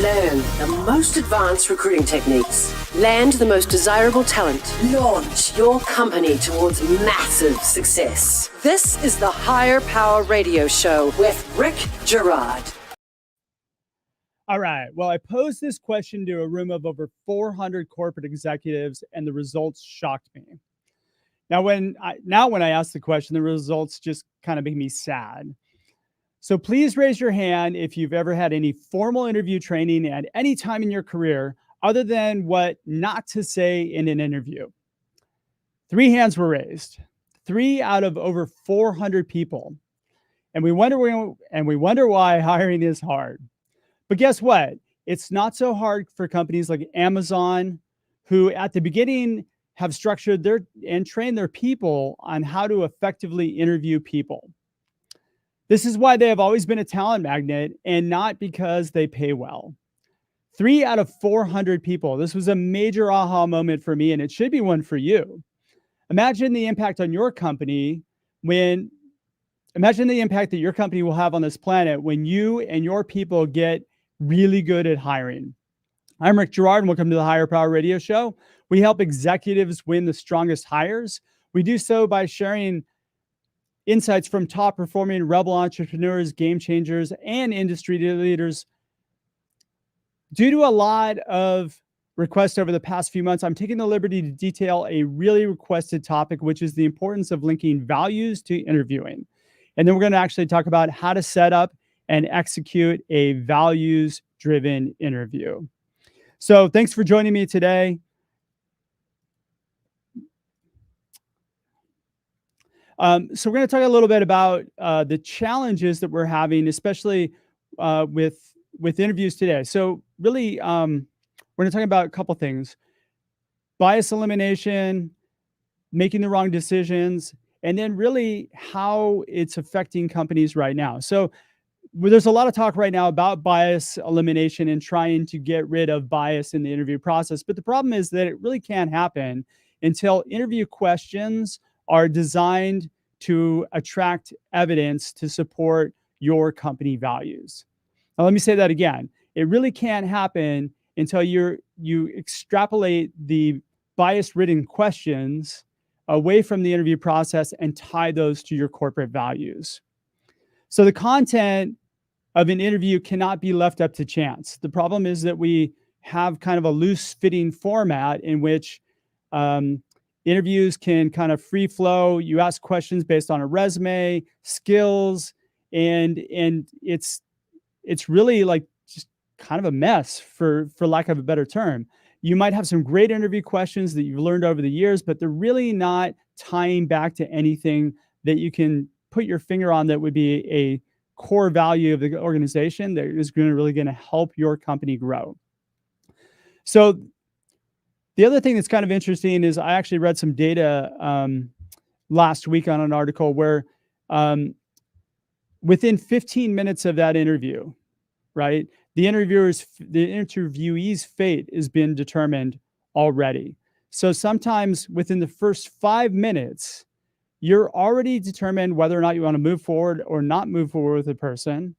Learn the most advanced recruiting techniques. Land the most desirable talent. Launch your company towards massive success. This is the Higher Power Radio Show with Rick Girard. All right. Well, I posed this question to a room of over 400 corporate executives, and the results shocked me. Now, when I ask the question, the results just kind of make me sad. So please raise your hand if you've ever had any formal interview training at any time in your career other than what not to say in an interview. 3 hands were raised, 3 out of over 400 people. And we wonder why hiring is hard. But guess what? It's not so hard for companies like Amazon, who at the beginning have structured and trained their people on how to effectively interview people. This is why they have always been a talent magnet, and not because they pay well. 3 out of 400 people. This was a major aha moment for me, and it should be one for you. Imagine the impact on your company imagine the impact that your company will have on this planet when you and your people get really good at hiring. I'm Rick Girard, and welcome to the Higher Power Radio Show. We help executives win the strongest hires. We do so by sharing insights from top performing rebel entrepreneurs, game changers, and industry leaders. Due to a lot of requests over the past few months, I'm taking the liberty to detail a really requested topic, which is the importance of linking values to interviewing. And then we're going to actually talk about how to set up and execute a values-driven interview. So thanks for joining me today. So we're going to talk a little bit about the challenges that we're having, especially with interviews today. So really, we're going to talk about a couple things: bias elimination, making the wrong decisions, and then really how it's affecting companies right now. So there's a lot of talk right now about bias elimination and trying to get rid of bias in the interview process. But the problem is that it really can't happen until interview questions are designed to attract evidence to support your company values. Now, let me say that again. It really can't happen until you extrapolate the bias-ridden questions away from the interview process and tie those to your corporate values. So the content of an interview cannot be left up to chance. The problem is that we have kind of a loose-fitting format in which interviews can kind of free flow. You ask questions based on a resume, skills, and it's really like just kind of a mess for lack of a better term. You might have some great interview questions that you've learned over the years, but they're really not tying back to anything that you can put your finger on that would be a core value of the organization that is really going to help your company grow. So the other thing that's kind of interesting is I actually read some data last week on an article where within 15 minutes of that interview, right, the interviewee's fate has been determined already. So sometimes within the first 5 minutes, you're already determined whether or not you want to move forward or not move forward with a person.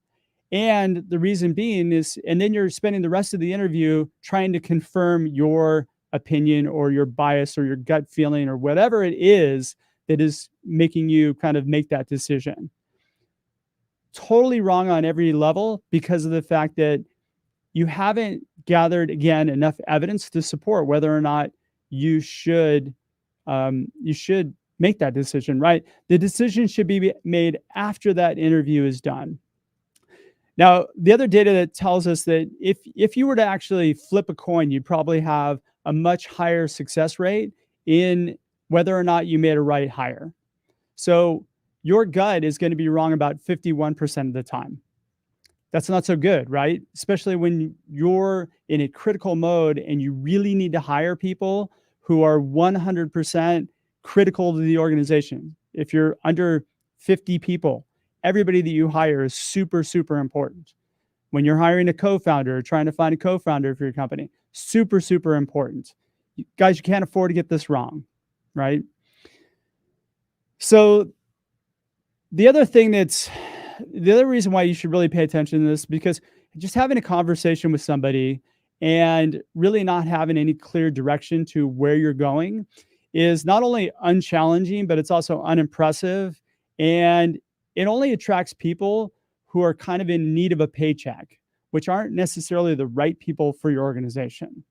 And the reason being is, and then you're spending the rest of the interview trying to confirm your opinion or your bias or your gut feeling or whatever it is that is making you kind of make that decision. Totally wrong on every level because of the fact that you haven't gathered, again, enough evidence to support whether or not you should make that decision, right? The decision should be made after that interview is done. Now, the other data that tells us that if you were to actually flip a coin, you'd probably have a much higher success rate in whether or not you made a right hire. So your gut is going to be wrong about 51% of the time. That's not so good, right? Especially when you're in a critical mode and you really need to hire people who are 100% critical to the organization. If you're under 50 people, everybody that you hire is super, super important. When you're hiring a co-founder or trying to find a co-founder for your company, super, super important. Guys, you can't afford to get this wrong, right? So the other reason why you should really pay attention to this, because just having a conversation with somebody and really not having any clear direction to where you're going is not only unchallenging, but it's also unimpressive. And it only attracts people who are kind of in need of a paycheck, which aren't necessarily the right people for your organization.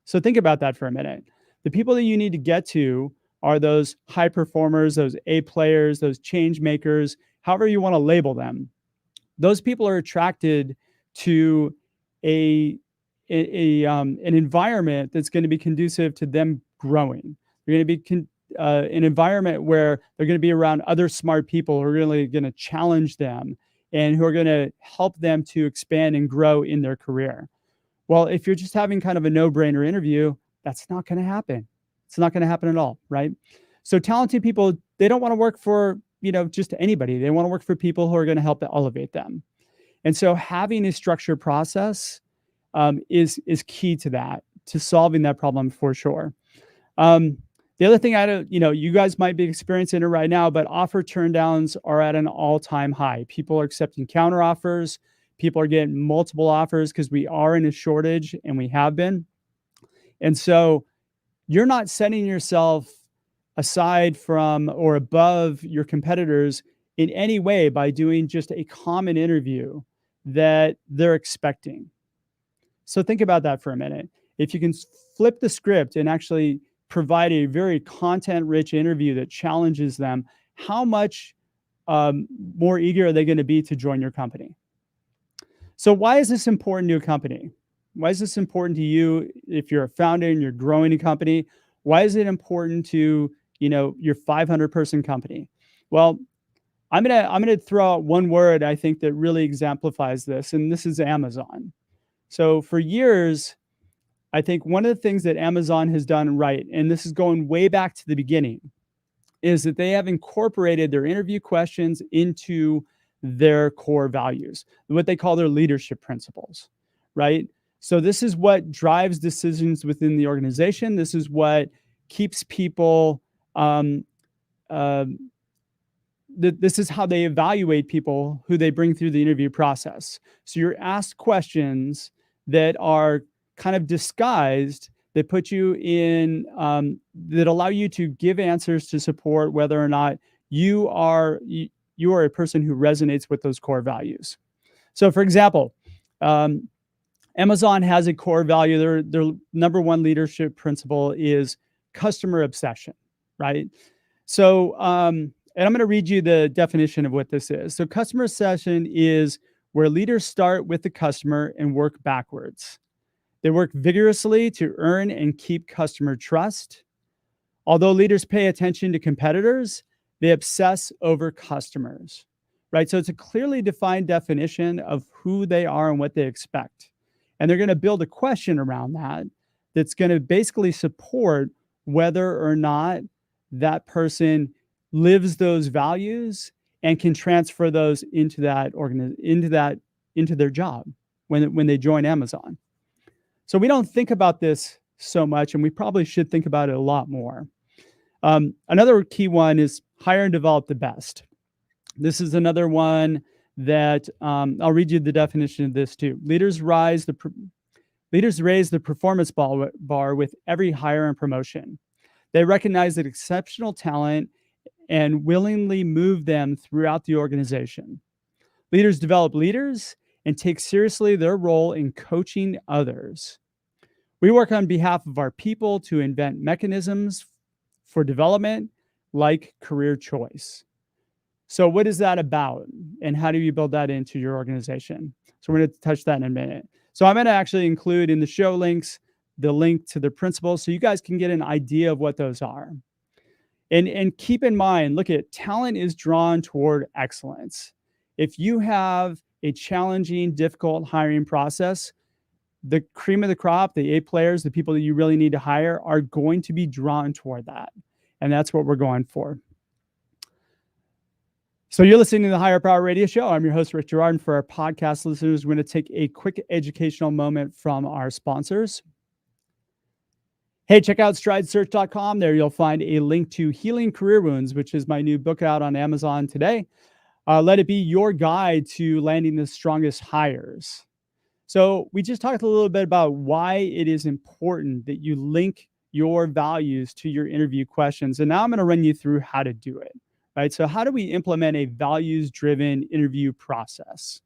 So think about that for a minute. The people that you need to get to are those high performers, those A players, those change makers, however you want to label them. Those people are attracted to an environment that's going to be conducive to them growing. They're going to be an environment where they're going to be around other smart people who are really going to challenge them and who are going to help them to expand and grow in their career. Well, if you're just having kind of a no-brainer interview, that's not going to happen. It's not going to happen at all, right? So talented people, they don't want to work for, just anybody. They want to work for people who are going to help elevate them. And so having a structured process is key to that, to solving that problem for sure. The other thing you guys might be experiencing it right now, but offer turndowns are at an all-time high. People are accepting counter offers. People are getting multiple offers because we are in a shortage, and we have been. And so you're not setting yourself aside from or above your competitors in any way by doing just a common interview that they're expecting. So think about that for a minute. If you can flip the script and actually provide a very content-rich interview that challenges them, how much more eager are they going to be to join your company? So why is this important to a company? Why is this important to you if you're a founder and you're growing a company? Why is it important to your 500-person company? Well, I'm gonna throw out one word I think that really exemplifies this, and this is Amazon. So for years, I think one of the things that Amazon has done right, and this is going way back to the beginning, is that they have incorporated their interview questions into their core values, what they call their leadership principles, right? So this is what drives decisions within the organization. This is what keeps people, this is how they evaluate people who they bring through the interview process. So you're asked questions that are kind of disguised, that put you in, that allow you to give answers to support whether or not you are a person who resonates with those core values. So for example, Amazon has a core value. Their number one leadership principle is customer obsession, right? So, and I'm going to read you the definition of what this is. So customer obsession is where leaders start with the customer and work backwards. They work vigorously to earn and keep customer trust. Although leaders pay attention to competitors, they obsess over customers, right? So it's a clearly defined definition of who they are and what they expect. And they're going to build a question around that that's going to basically support whether or not that person lives those values and can transfer those into their job when they join Amazon. So we don't think about this so much, and we probably should think about it a lot more. Another key one is hire and develop the best. This is another one that I'll read you the definition of this too. Leaders raise the performance bar with every hire and promotion. They recognize that exceptional talent and willingly move them throughout the organization. Leaders develop leaders and take seriously their role in coaching others. We work on behalf of our people to invent mechanisms for development like career choice. So what is that about, and how do you build that into your organization? So we're going to touch that in a minute. So I'm going to actually include in the show links the link to the principles so you guys can get an idea of what those are. And keep in mind, look at talent is drawn toward excellence. If you have a challenging, difficult hiring process, the cream of the crop, the A players, the people that you really need to hire are going to be drawn toward that. And that's what we're going for. So you're listening to the Higher Power Radio Show. I'm your host, Rick Girard. And for our podcast listeners, we're going to take a quick educational moment from our sponsors. Hey, check out stridesearch.com. There you'll find a link to Healing Career Wounds, which is my new book out on Amazon today. Let it be your guide to landing the strongest hires. So we just talked a little bit about why it is important that you link your values to your interview questions. And now I'm going to run you through how to do it, right? So how do we implement a values-driven interview process?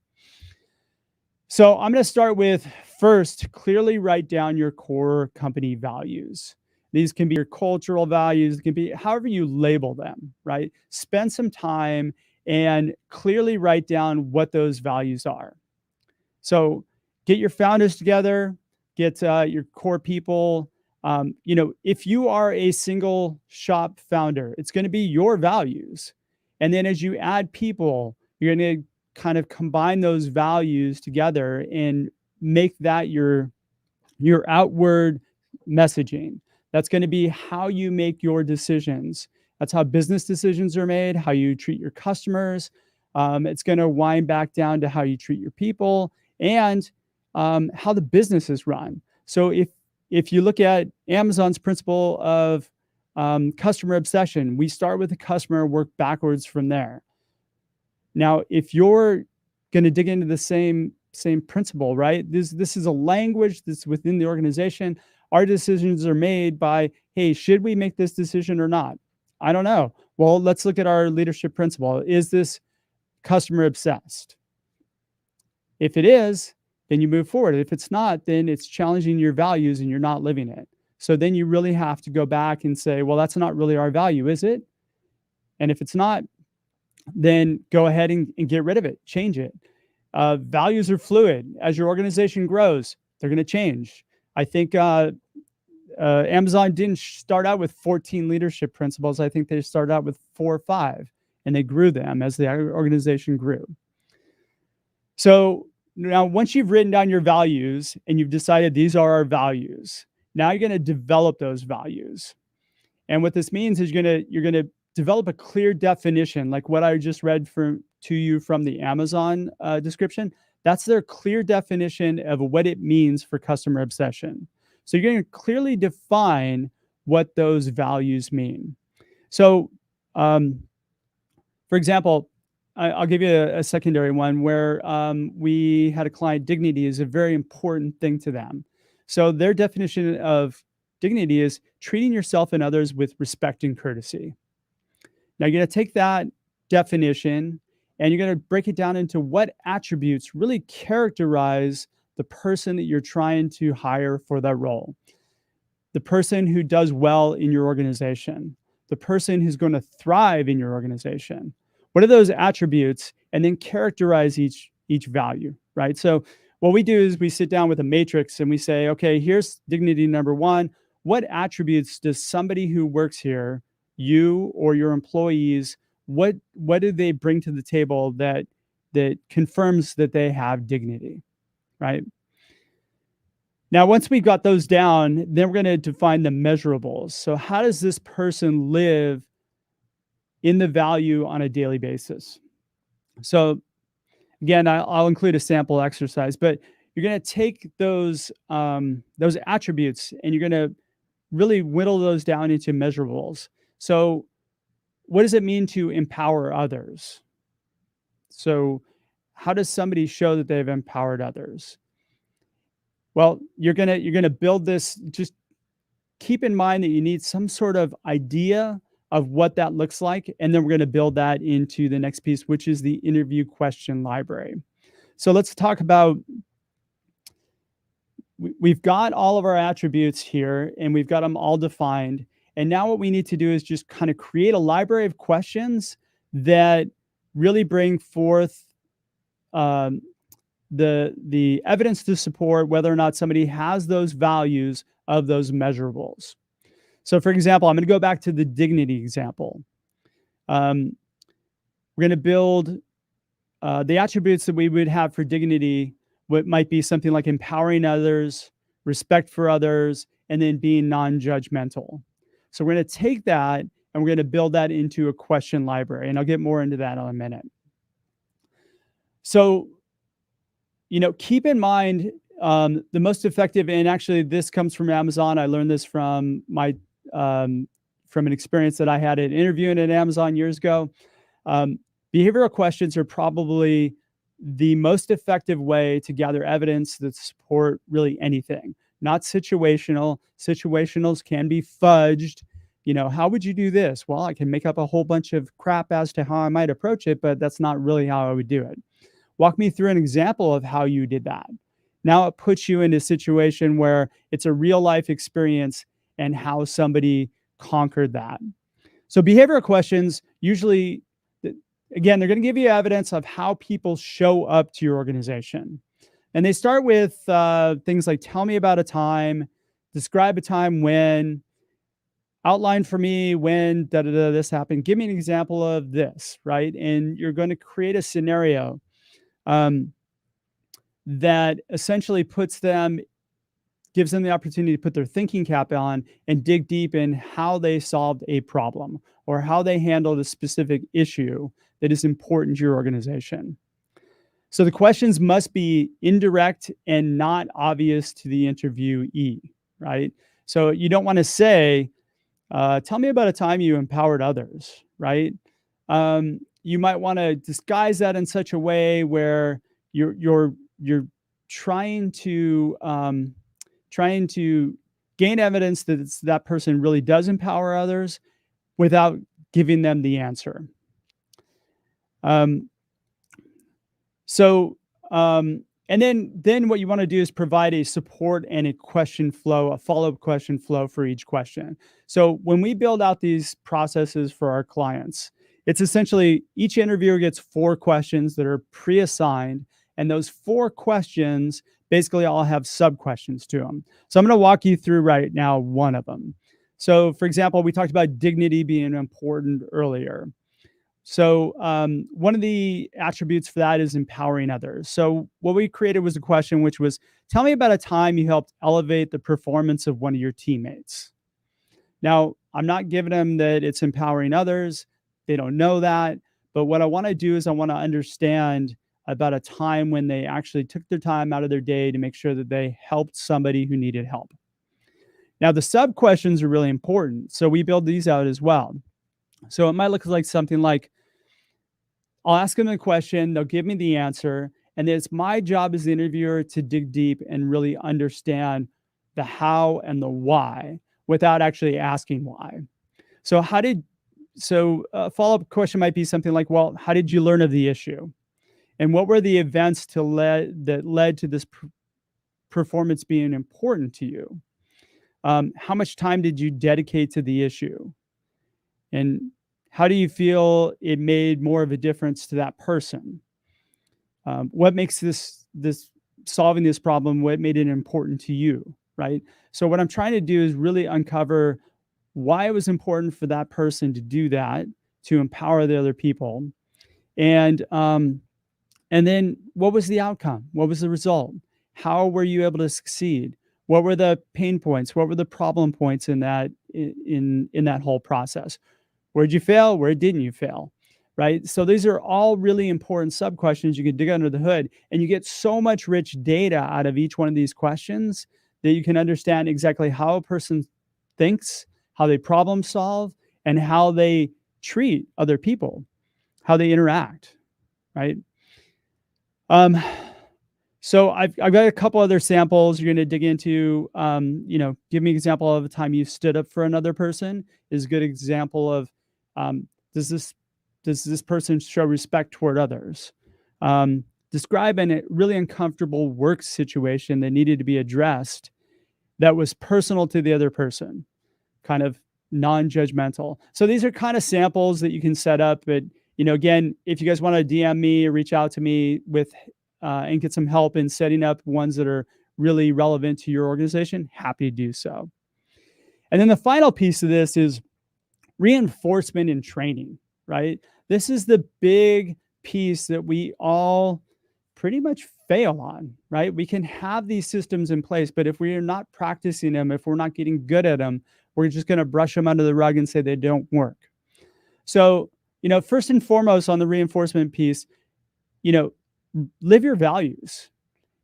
So I'm going to start with, first, clearly write down your core company values. These can be your cultural values, it can be however you label them, right? Spend some time and clearly write down what those values are. So get your founders together, get your core people. If you are a single shop founder, it's going to be your values. And then as you add people, you're going to kind of combine those values together and make that your outward messaging. That's going to be how you make your decisions. That's how business decisions are made, how you treat your customers. It's going to wind back down to how you treat your people and how the business is run. So if you look at Amazon's principle of customer obsession, we start with the customer, work backwards from there. Now, if you're going to dig into the same principle, right? This is a language that's within the organization. Our decisions are made by, hey, should we make this decision or not? I don't know. Well, let's look at our leadership principle. Is this customer obsessed? If it is, then you move forward. If it's not, then it's challenging your values and you're not living it. So then you really have to go back and say, well, that's not really our value, is it? And if it's not, then go ahead and get rid of it, change it. Values are fluid. As your organization grows, they're going to change. I think Amazon didn't start out with 14 leadership principles. I think they started out with 4 or 5, and they grew them as the organization grew. So now, once you've written down your values and you've decided these are our values, now you're going to develop those values. And what this means is you're going to develop a clear definition, like what I just read to you from the Amazon description. That's their clear definition of what it means for customer obsession. So you're going to clearly define what those values mean. So, for example, I'll give you a secondary one where we had a client. Dignity is a very important thing to them. So their definition of dignity is treating yourself and others with respect and courtesy. Now you're going to take that definition and you're going to break it down into what attributes really characterize the person that you're trying to hire for that role. The person who does well in your organization, the person who's going to thrive in your organization. What are those attributes? And then characterize each value, right? So what we do is we sit down with a matrix and we say, okay, here's dignity number 1. What attributes does somebody who works here, you or your employees, what do they bring to the table that confirms that they have dignity, right? Now, once we've got those down, then we're going to define the measurables. So how does this person live in the value on a daily basis? So again, I'll include a sample exercise, but you're going to take those attributes and you're going to really whittle those down into measurables. So what does it mean to empower others? So how does somebody show that they've empowered others? Well, you're gonna build this. Just keep in mind that you need some sort of idea of what that looks like, and then we're going to build that into the next piece, which is the interview question library. So let's talk about, we've got all of our attributes here and we've got them all defined. And now what we need to do is just kind of create a library of questions that really bring forth the evidence to support whether or not somebody has those values of those measurables. So for example, I'm going to go back to the dignity example. We're going to build the attributes that we would have for dignity. What might be something like empowering others, respect for others, and then being non-judgmental. So we're going to take that and we're going to build that into a question library. And I'll get more into that in a minute. So, keep in mind the most effective, and actually this comes from Amazon. I learned this from my from an experience that I had in interviewing at Amazon years ago. Behavioral questions are probably the most effective way to gather evidence that support really anything, not situational. Situationals can be fudged. How would you do this? Well, I can make up a whole bunch of crap as to how I might approach it, but that's not really how I would do it. Walk me through an example of how you did that. Now it puts you in a situation where it's a real life experience and how somebody conquered that. So behavioral questions usually, again, they're going to give you evidence of how people show up to your organization. And they start with things like, tell me about a time, describe a time when, outline for me when this happened, give me an example of this, right? And you're going to create a scenario that essentially gives them the opportunity to put their thinking cap on and dig deep in how they solved a problem or how they handled a specific issue that is important to your organization. So the questions must be indirect and not obvious to the interviewee, right? So you don't want to say, tell me about a time you empowered others, right? You might want to disguise that in such a way where you're trying to gain evidence that that person really does empower others without giving them the answer. And then what you want to do is provide a support and a question flow, a follow-up question flow for each question. So when we build out these processes for our clients, it's essentially each interviewer gets 4 questions that are pre-assigned, and those 4 questions basically all have sub-questions to them. So I'm going to walk you through right now one of them. So for example, we talked about dignity being important earlier. So one of the attributes for that is empowering others. So what we created was a question which was, tell me about a time you helped elevate the performance of one of your teammates. Now, I'm not giving them that it's empowering others. They don't know that. But what I want to do is I want to understand about a time when they actually took their time out of their day to make sure that they helped somebody who needed help. Now, the sub questions are really important. So we build these out as well. So it might look like something like, I'll ask them the question, they'll give me the answer, and then it's my job as the interviewer to dig deep and really understand the how and the why without actually asking why. So a follow-up question might be something like, well, how did you learn of the issue? And what were the events that led to this performance being important to you? How much time did you dedicate to the issue? And how do you feel it made more of a difference to that person? What makes this solving this problem, what made it important to you, right? So what I'm trying to do is really uncover why it was important for that person to do that, to empower the other people. And then what was the outcome? What was the result? How were you able to succeed? What were the pain points? What were the problem points in that whole process? Where'd you fail? Where didn't you fail? Right? So these are all really important sub questions. You can dig under the hood and you get so much rich data out of each one of these questions that you can understand exactly how a person thinks, how they problem solve, and how they treat other people, how they interact, right? So I've got a couple other samples you're going to dig into. Give me an example of a time you stood up for another person is a good example of, does this person show respect toward others? Describe a really uncomfortable work situation that needed to be addressed that was personal to the other person, kind of non-judgmental. So these are kind of samples that you can set up. But again, if you guys want to DM me or reach out to me with and get some help in setting up ones that are really relevant to your organization, happy to do so. And then the final piece of this is reinforcement and training, right? This is the big piece that we all pretty much fail on, right? We can have these systems in place, but if we are not practicing them, if we're not getting good at them, we're just going to brush them under the rug and say they don't work. So, first and foremost on the reinforcement piece, live your values.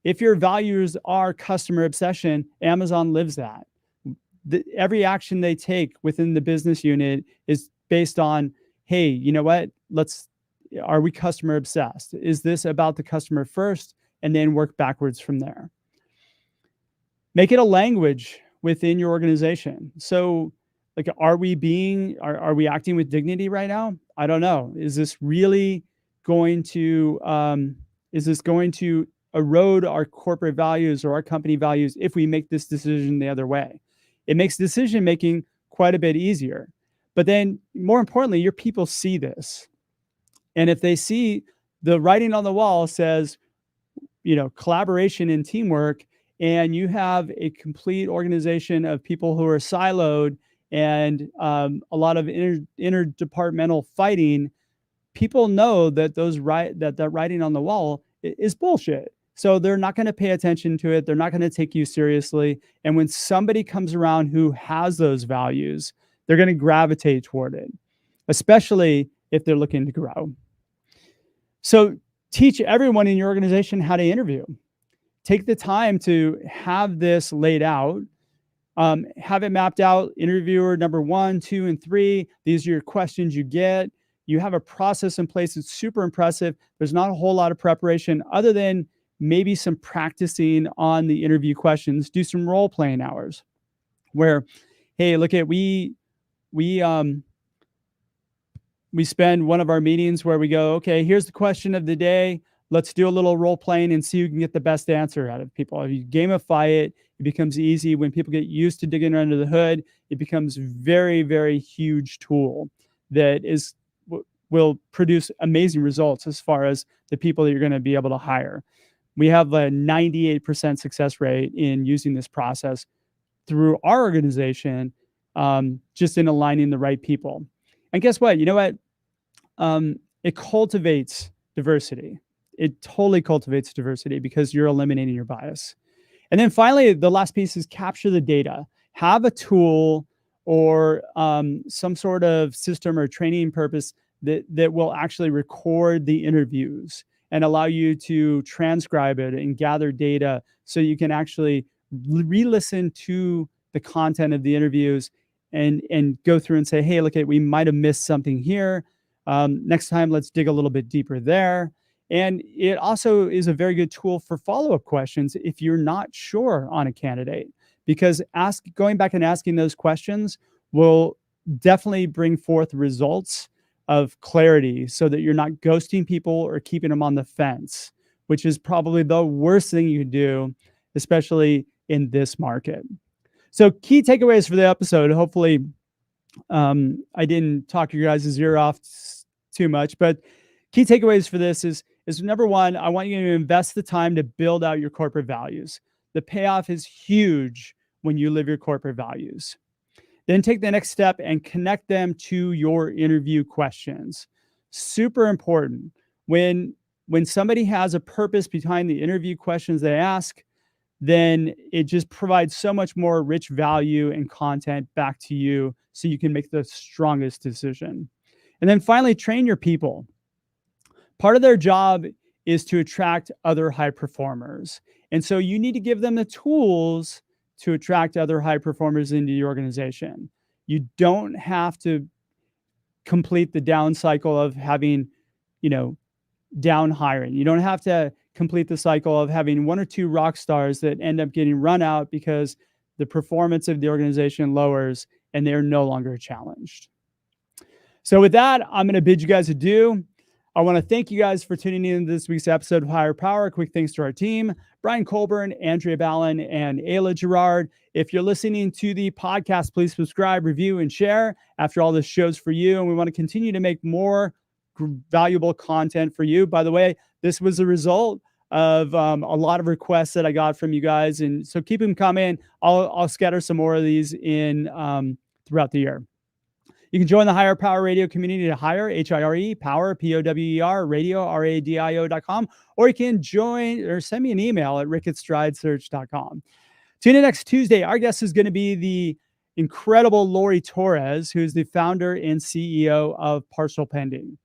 If your values are customer obsession, Amazon lives that. Every action they take within the business unit is based on, hey, you know what? Are we customer obsessed? Is this about the customer first and then work backwards from there? Make it a language within your organization. So like, are we acting with dignity right now? I don't know. Is this really going to erode our corporate values or our company values if we make this decision the other way? It makes decision making quite a bit easier. But then more importantly, your people see this. And if they see the writing on the wall says, collaboration and teamwork, and you have a complete organization of people who are siloed and a lot of interdepartmental fighting, people know that that writing on the wall is bullshit. So they're not going to pay attention to it. They're not going to take you seriously. And when somebody comes around who has those values, they're going to gravitate toward it, especially if they're looking to grow. So teach everyone in your organization how to interview. Take the time to have this laid out. Have it mapped out. Interviewer number 1, 2, and 3. These are your questions you get. You have a process in place that's super impressive. There's not a whole lot of preparation other than maybe some practicing on the interview questions. Do some role playing hours where, hey, look at we spend one of our meetings where we go, okay, here's the question of the day. Let's do a little role playing and see who can get the best answer out of people. If you gamify it, it becomes easy. When people get used to digging under the hood, it becomes very, very huge tool that will produce amazing results as far as the people that you're going to be able to hire. We have a 98% success rate in using this process through our organization, just in aligning the right people. And guess what? You know what? It cultivates diversity. It totally cultivates diversity because you're eliminating your bias. And then finally, the last piece is capture the data. Have a tool or some sort of system or training purpose that will actually record the interviews and allow you to transcribe it and gather data so you can actually re-listen to the content of the interviews and go through and say, hey, look, we might have missed something here. Next time, let's dig a little bit deeper there. And it also is a very good tool for follow-up questions if you're not sure on a candidate, because going back and asking those questions will definitely bring forth results of clarity so that you're not ghosting people or keeping them on the fence, which is probably the worst thing you do, especially in this market. So key takeaways for the episode. Hopefully I didn't talk your guys' ear off too much, but key takeaways for this is number one, I want you to invest the time to build out your corporate values. The payoff is huge when you live your corporate values. Then take the next step and connect them to your interview questions. Super important. When somebody has a purpose behind the interview questions they ask, then it just provides so much more rich value and content back to you so you can make the strongest decision. And then finally, train your people. Part of their job is to attract other high performers. And so you need to give them the tools to attract other high performers into your organization. You don't have to complete the down cycle of having, down hiring. You don't have to complete the cycle of having 1 or 2 rock stars that end up getting run out because the performance of the organization lowers and they're no longer challenged. So with that, I'm going to bid you guys adieu. I want to thank you guys for tuning in to this week's episode of Higher Power. Quick thanks to our team, Brian Colburn, Andrea Ballin, and Ayla Gerard. If you're listening to the podcast, please subscribe, review, and share. After all, this show's for you, and we want to continue to make more valuable content for you. By the way, this was a result of a lot of requests that I got from you guys, and so keep them coming. I'll scatter some more of these in throughout the year. You can join the Higher Power Radio community at Higher, H-I-R-E, Power, P-O-W-E-R, radio, R-A-D-I-O.com, or you can join or send me an email at rick@stridesearch.com. Tune in next Tuesday. Our guest is going to be the incredible Lori Torres, who's the founder and CEO of Partial Pending.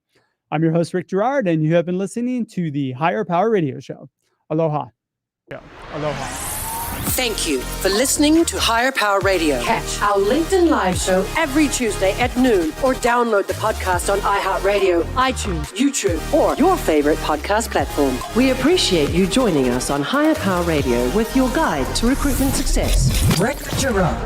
I'm your host, Rick Gerard, and you have been listening to the Higher Power Radio Show. Aloha. Aloha. Thank you for listening to Higher Power Radio. Catch our LinkedIn Live show every Tuesday at noon or download the podcast on iHeartRadio, iTunes, YouTube, or your favorite podcast platform. We appreciate you joining us on Higher Power Radio with your guide to recruitment success, Rick Giroux.